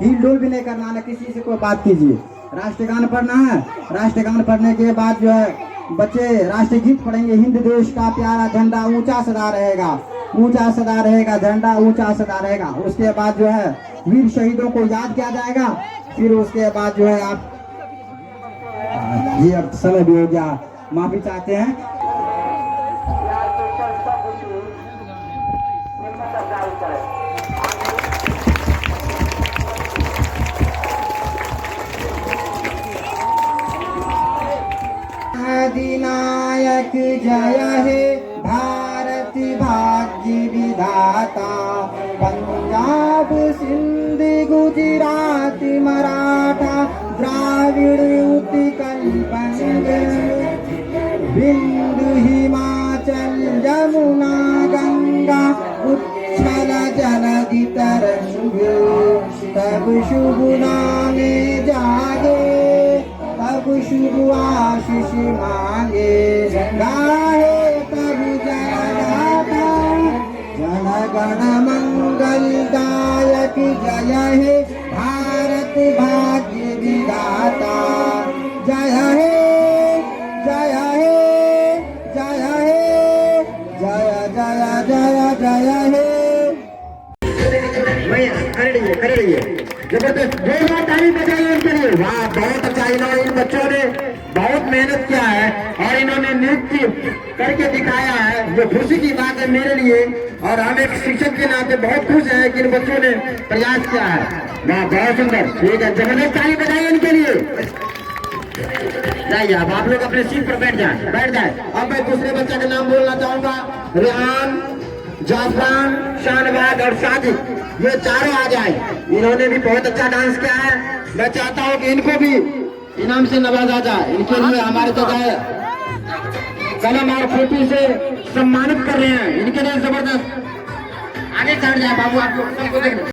हिल डुल भी नहीं करना, ना किसी से कोई बात कीजिए। राष्ट्रगान पढ़ना है, राष्ट्रगान पढ़ने के बाद जो है बच्चे राष्ट्रीय गीत पढ़ेंगे। हिंद देश का प्यारा झंडा ऊंचा सदा रहेगा, ऊंचा सदा रहेगा, झंडा ऊंचा सदा रहेगा। उसके बाद जो है वीर शहीदों को याद किया जाएगा। फिर उसके बाद जो है आप ये अब समय भी हो गया, माफी चाहते हैं। अधिनायक जय हे भारत भाग्य विधाता, पंजाब सिंध गुजरात मराठा द्राविड़ उत्कल बंग, बिंदु हिमाचल यमुना गंगा उच्छल जलधि तरंग, तब शुभ नामे जागे, तब शुभ आशीष मांगे, गाहे तब जयगाथा, जन गण मंगलदायक जय हे भारत भाग्य विधाता, जय हे जय हे जय हे जय जय जय जय हे। कर रही जबरदस्त, जोरदार ताली बजाइए इनके लिए। वाह, बहुत अच्छा, इन्होंने इन बच्चों ने बहुत मेहनत किया है और इन्होंने नृत्य करके दिखाया है, जो खुशी की बात है मेरे लिए। और हम एक शिक्षक के नाते बहुत खुश हैं कि इन बच्चों ने प्रयास किया है। वाह, बहुत सुंदर, ठीक है, जबरदस्त ताली बजाइए इनके लिए। जाइए अब आप लोग अपने सीट पर बैठ जाए। अब मैं दूसरे बच्चे का नाम बोलना चाहूंगा, रेहान, जाफरान, शाहनवाज और साजिद। ये चारों आ जाए। इन्होंने भी बहुत अच्छा डांस किया है। मैं चाहता हूँ कि इनको भी इनाम से नवाजा जाए। इनके लिए हमारे जगह कलम और फोटो से सम्मानित कर रहे हैं। इनके लिए जबरदस्त आगे चढ़ जाए बाबू, आप लोग